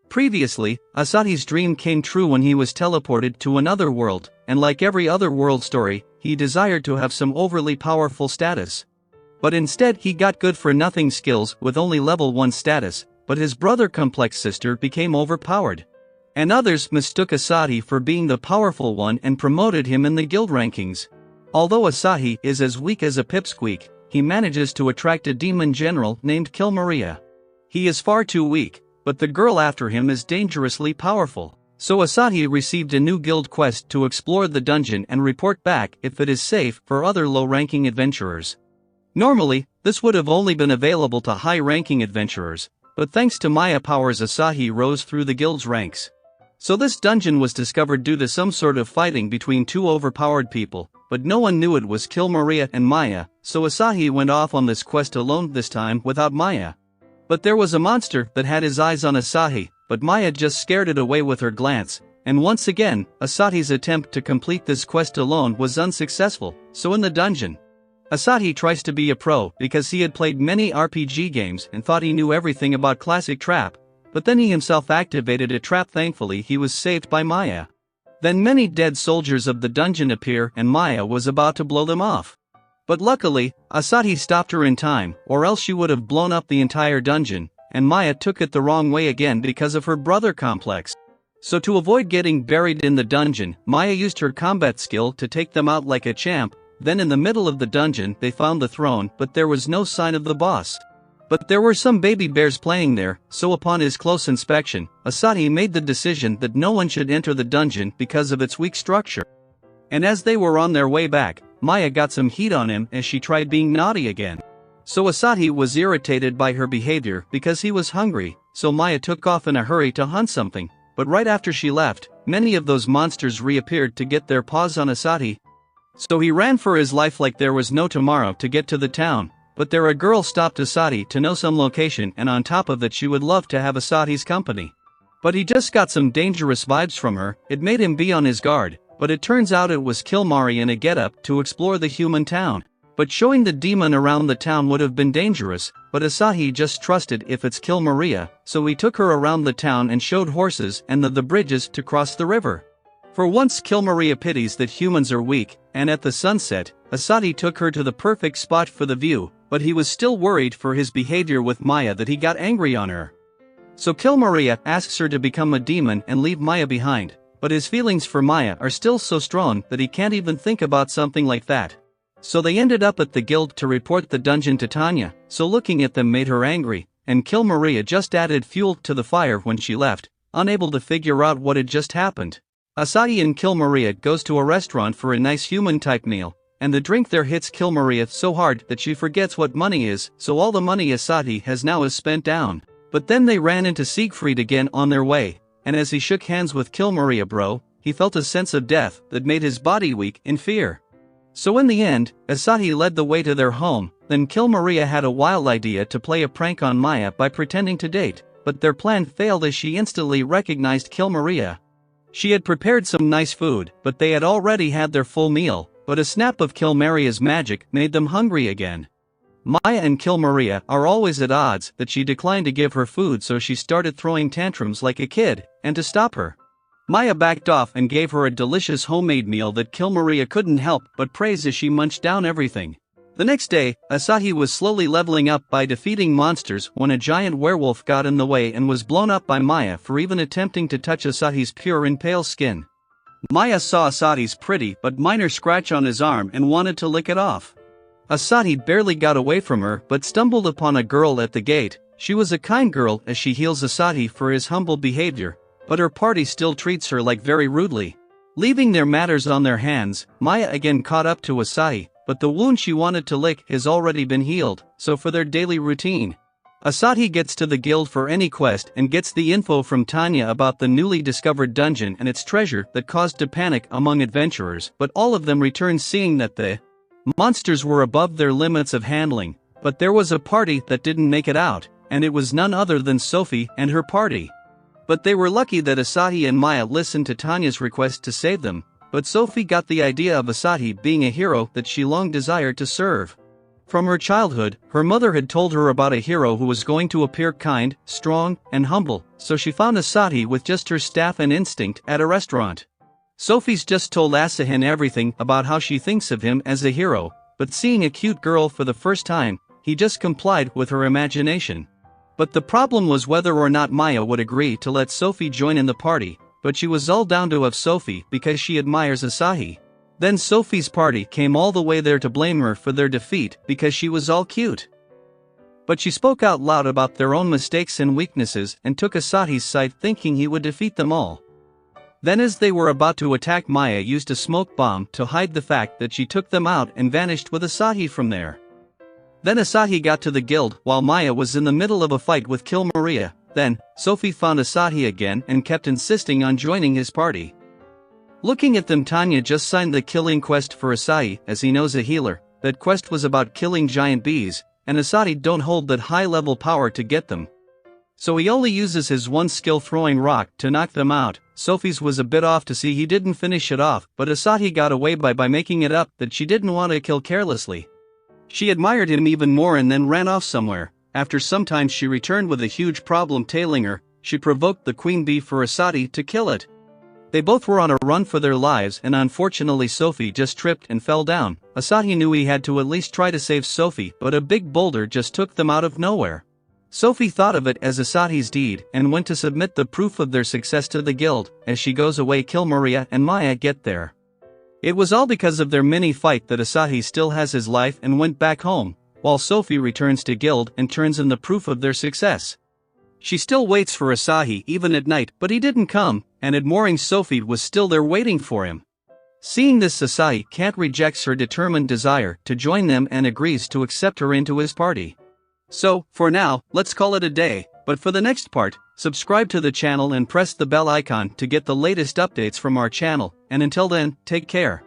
Previously, Asahi's dream came true when he was teleported to another world, and like every other world story, he desired to have some overly powerful status. But instead he got good-for-nothing skills with only level 1 status, but his brother-complex sister became overpowered. And others mistook Asahi for being the powerful one and promoted him in the guild rankings. Although Asahi is as weak as a pipsqueak, he manages to attract a demon general named Kill Maria. He is far too weak, but the girl after him is dangerously powerful. So Asahi received a new guild quest to explore the dungeon and report back if it is safe for other low-ranking adventurers. Normally, this would have only been available to high-ranking adventurers, but thanks to Maya powers Asahi rose through the guild's ranks. So this dungeon was discovered due to some sort of fighting between two overpowered people, but no one knew it was Kill Maria and Maya, so Asahi went off on this quest alone this time without Maya. But there was a monster that had his eyes on Asahi, but Maya just scared it away with her glance, and once again, Asahi's attempt to complete this quest alone was unsuccessful, so in the dungeon, Asahi tries to be a pro because he had played many RPG games and thought he knew everything about classic trap, but then he himself activated a trap. Thankfully he was saved by Maya. Then many dead soldiers of the dungeon appear and Maya was about to blow them off. But luckily, Asahi stopped her in time, or else she would have blown up the entire dungeon, and Maya took it the wrong way again because of her brother complex. So to avoid getting buried in the dungeon, Maya used her combat skill to take them out like a champ. Then in the middle of the dungeon they found the throne, but there was no sign of the boss. But there were some baby bears playing there, so upon his close inspection, Asahi made the decision that no one should enter the dungeon because of its weak structure. And as they were on their way back, Maya got some heat on him as she tried being naughty again. So Asahi was irritated by her behavior because he was hungry, so Maya took off in a hurry to hunt something, but right after she left, many of those monsters reappeared to get their paws on Asahi. So he ran for his life like there was no tomorrow to get to the town, but there a girl stopped Asahi to know some location, and on top of it she would love to have Asahi's company. But he just got some dangerous vibes from her. It made him be on his guard, but it turns out it was Kill Maria in a getup to explore the human town. But showing the demon around the town would have been dangerous, but Asahi just trusted if it's Kill Maria, so he took her around the town and showed horses and the bridges to cross the river. For once Kill Maria pities that humans are weak, and at the sunset, Asahi took her to the perfect spot for the view, but he was still worried for his behavior with Maya that he got angry on her. So Kill Maria asks her to become a demon and leave Maya behind, but his feelings for Maya are still so strong that he can't even think about something like that. So they ended up at the guild to report the dungeon to Tanya, so looking at them made her angry, and Kill Maria just added fuel to the fire when she left, unable to figure out what had just happened. Asahi and Kill Maria goes to a restaurant for a nice human-type meal, and the drink there hits Kill Maria so hard that she forgets what money is, so all the money Asahi has now is spent down. But then they ran into Siegfried again on their way, and as he shook hands with Kill Maria bro, he felt a sense of death that made his body weak in fear. So in the end, Asahi led the way to their home. Then Kill Maria had a wild idea to play a prank on Maya by pretending to date, but their plan failed as she instantly recognized Kill Maria. She had prepared some nice food, but they had already had their full meal, but a snap of Kill Maria's magic made them hungry again. Maya and Kill Maria are always at odds that she declined to give her food, so she started throwing tantrums like a kid, and to stop her, Maya backed off and gave her a delicious homemade meal that Kill Maria couldn't help but praise as she munched down everything. The next day, Asahi was slowly leveling up by defeating monsters when a giant werewolf got in the way and was blown up by Maya for even attempting to touch Asahi's pure and pale skin. Maya saw Asahi's pretty but minor scratch on his arm and wanted to lick it off. Asahi barely got away from her but stumbled upon a girl at the gate. She was a kind girl as she heals Asahi for his humble behavior, but her party still treats her like very rudely. Leaving their matters on their hands, Maya again caught up to Asahi, but the wound she wanted to lick has already been healed, so for their daily routine, Asahi gets to the guild for any quest and gets the info from Tanya about the newly discovered dungeon and its treasure that caused a panic among adventurers, but all of them return seeing that the monsters were above their limits of handling. But there was a party that didn't make it out, and it was none other than Sophie and her party. But they were lucky that Asahi and Maya listened to Tanya's request to save them, but Sophie got the idea of Asahi being a hero that she long desired to serve. From her childhood, her mother had told her about a hero who was going to appear kind, strong, and humble, so she found Asahi with just her staff and instinct at a restaurant. Sophie's just told Asahi everything about how she thinks of him as a hero, but seeing a cute girl for the first time, he just complied with her imagination. But the problem was whether or not Maya would agree to let Sophie join in the party, but she was all down to have Sophie because she admires Asahi. Then Sophie's party came all the way there to blame her for their defeat because she was all cute. But she spoke out loud about their own mistakes and weaknesses and took Asahi's side thinking he would defeat them all. Then as they were about to attack, Maya used a smoke bomb to hide the fact that she took them out and vanished with Asahi from there. Then Asahi got to the guild while Maya was in the middle of a fight with Kill Maria. Then, Sophie found Asahi again and kept insisting on joining his party. Looking at them, Tanya just signed the killing quest for Asahi as he knows a healer. That quest was about killing giant bees, and Asahi don't hold that high level power to get them. So he only uses his one skill, throwing rock, to knock them out. Sophie's was a bit off to see he didn't finish it off, but Asahi got away by making it up that she didn't want to kill carelessly. She admired him even more and then ran off somewhere. After some time she returned with a huge problem tailing her. She provoked the queen bee for Asahi to kill it. They both were on a run for their lives and unfortunately Sophie just tripped and fell down. Asahi knew he had to at least try to save Sophie, but a big boulder just took them out of nowhere. Sophie thought of it as Asahi's deed and went to submit the proof of their success to the guild. As she goes away, Kill Maria and Maya get there. It was all because of their mini fight that Asahi still has his life and went back home, while Sophie returns to guild and turns in the proof of their success. She still waits for Asahi even at night, but he didn't come, and admiring Sophie was still there waiting for him. Seeing this, Asahi can't reject her determined desire to join them and agrees to accept her into his party. So, for now, let's call it a day, but for the next part, subscribe to the channel and press the bell icon to get the latest updates from our channel, and until then, take care.